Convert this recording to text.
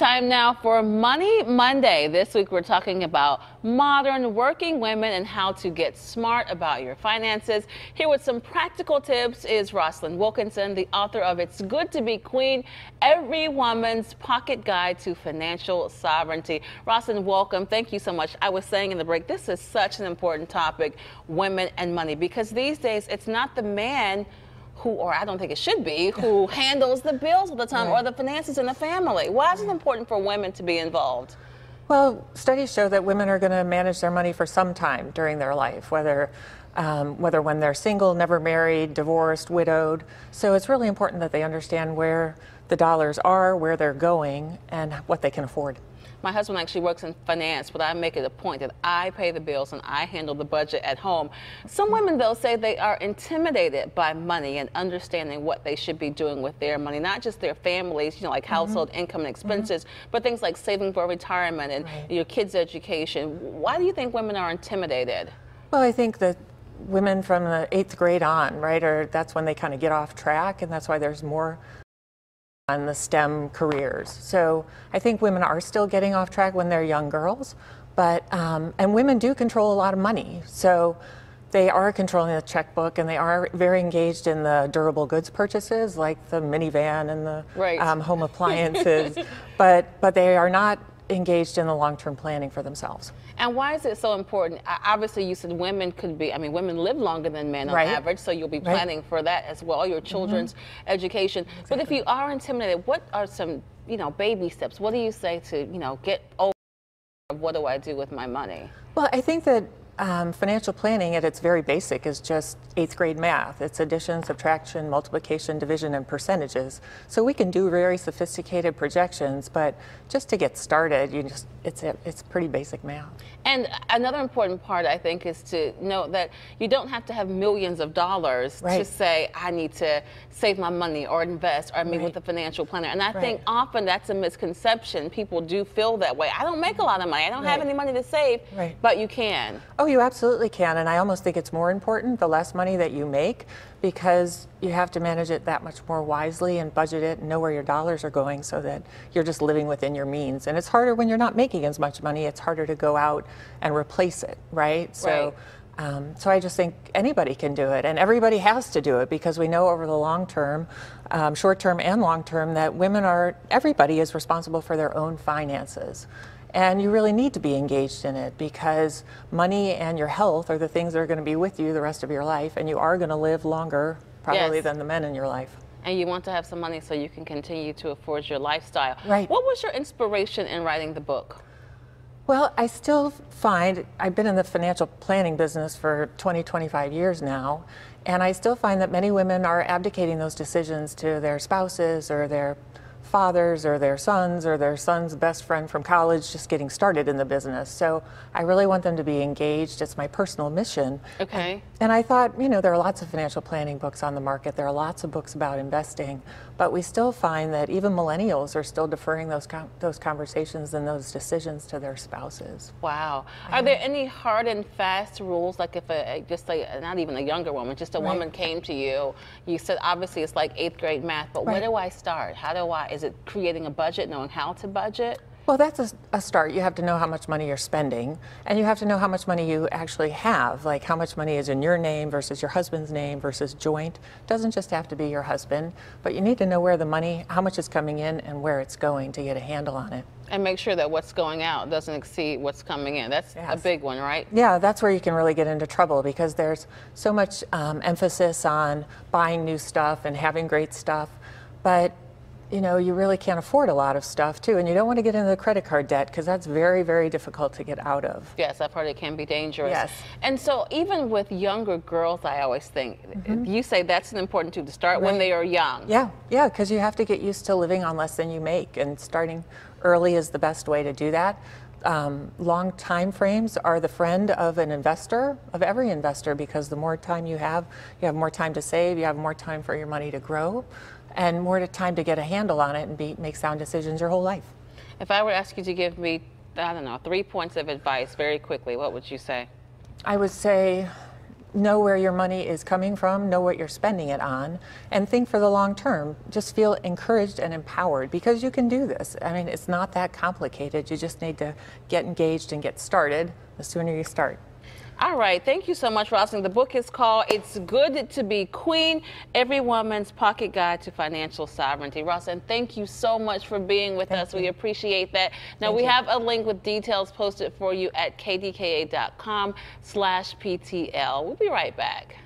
Time now for Money Monday. This week we're talking about modern working women and how to get smart about your finances. Here with some practical tips is Roselyn Wilkinson, the author of It's Good to Be Queen, Every Woman's Pocket Guide to Financial Sovereignty. Roselyn, welcome. Thank you so much. I was saying in the break, this is such an important topic, women and money, because these days it's not the man who, or I don't think it should be, who handles the bills all the time or the finances in the family. Why is it important for women to be involved? Well, studies show that women are going to manage their money for some time during their life, whether when they're single, never married, divorced, widowed. So it's really important that they understand where the dollars are, where they're going, and what they can afford. My husband actually works in finance, but I make it a point that I pay the bills and I handle the budget at home. Some women, though, say they are intimidated by money and understanding what they should be doing with their money, not just their families, you know, like household income and expenses, but things like saving for retirement and your kids' education. Why do you think women are intimidated? Well, I think that women from the 8th grade on, right, that's when they kind of get off track, and that's why there's more on the STEM careers. So I think women are still getting off track when they're young girls, but and women do control a lot of money. So they are controlling the checkbook, and they are very engaged in the durable goods purchases, like the minivan and the home appliances, but they are not engaged in the long-term planning for themselves. And why is it so important? Obviously, you said women could be, I mean, women live longer than men on average, so you'll be planning for that as well, your children's education. But if you are intimidated, what are some, baby steps? What do you say to, get over what do I do with my money? Well, I think that financial planning at its very basic is just 8th grade math. It's addition, subtraction, multiplication, division, and percentages. So we can do very sophisticated projections, but just to get started, it's pretty basic math. And another important part, I think, is to know that you don't have to have millions of dollars to say, I need to save my money or invest or meet with a financial planner. And I think often that's a misconception. People do feel that way. I don't make a lot of money. I don't have any money to save, but you can. Oh, you absolutely can. And I almost think it's more important the less money that you make, because you have to manage it that much more wisely and budget it and know where your dollars are going so that you're just living within your means. And it's harder when you're not making as much money. It's harder to go out and replace it, right? So I just think anybody can do it, and everybody has to do it, because we know over the long term, short term and long term, that everybody is responsible for their own finances. And you really need to be engaged in it, because money and your health are the things that are going to be with you the rest of your life, and you are going to live longer probably than the men in your life. And you want to have some money so you can continue to afford your lifestyle. Right. What was your inspiration in writing the book? Well, I still find, I've been in the financial planning business for 25 years now, and I still find that many women are abdicating those decisions to their spouses or their fathers or their son's best friend from college just getting started in the business. So I really want them to be engaged. It's my personal mission. Okay. And I thought, there are lots of financial planning books on the market. There are lots of books about investing, but we still find that even millennials are still deferring those conversations and those decisions to their spouses. Wow. Are there any hard and fast rules, like if not even a younger woman, just a woman came to you, you said obviously it's like 8th grade math, but where do I start? Is it creating a budget, knowing how to budget? Well, that's a start. You have to know how much money you're spending, and you have to know how much money you actually have, like how much money is in your name versus your husband's name versus joint. It doesn't just have to be your husband, but you need to know where the money, how much is coming in and where it's going to get a handle on it. And make sure that what's going out doesn't exceed what's coming in. That's a big one, right? Yeah, that's where you can really get into trouble, because there's so much emphasis on buying new stuff and having great stuff, but you really can't afford a lot of stuff too, and you don't want to get into the credit card debt, because that's very, very difficult to get out of. Yes, I've heard it can be dangerous. Yes. And so even with younger girls, I always think, you say that's an important too, to start when they are young. Yeah, because you have to get used to living on less than you make, and starting early is the best way to do that. Long time frames are the friend of an investor, of every investor, because the more time you have more time to save, you have more time for your money to grow, and more time to get a handle on it and make sound decisions your whole life. If I were to ask you to give me, I don't know, 3 points of advice very quickly, what would you say? I would say know where your money is coming from, know what you're spending it on, and think for the long term. Just feel encouraged and empowered because you can do this. I mean, it's not that complicated. You just need to get engaged and get started. The sooner you start. All right, thank you so much, Roselyn. The book is called It's Good to Be Queen, Every Woman's Pocket Guide to Financial Sovereignty. Roselyn, thank you so much for being with us. We appreciate that. Now, we have a link with details posted for you at kdka.com/PTL. We'll be right back.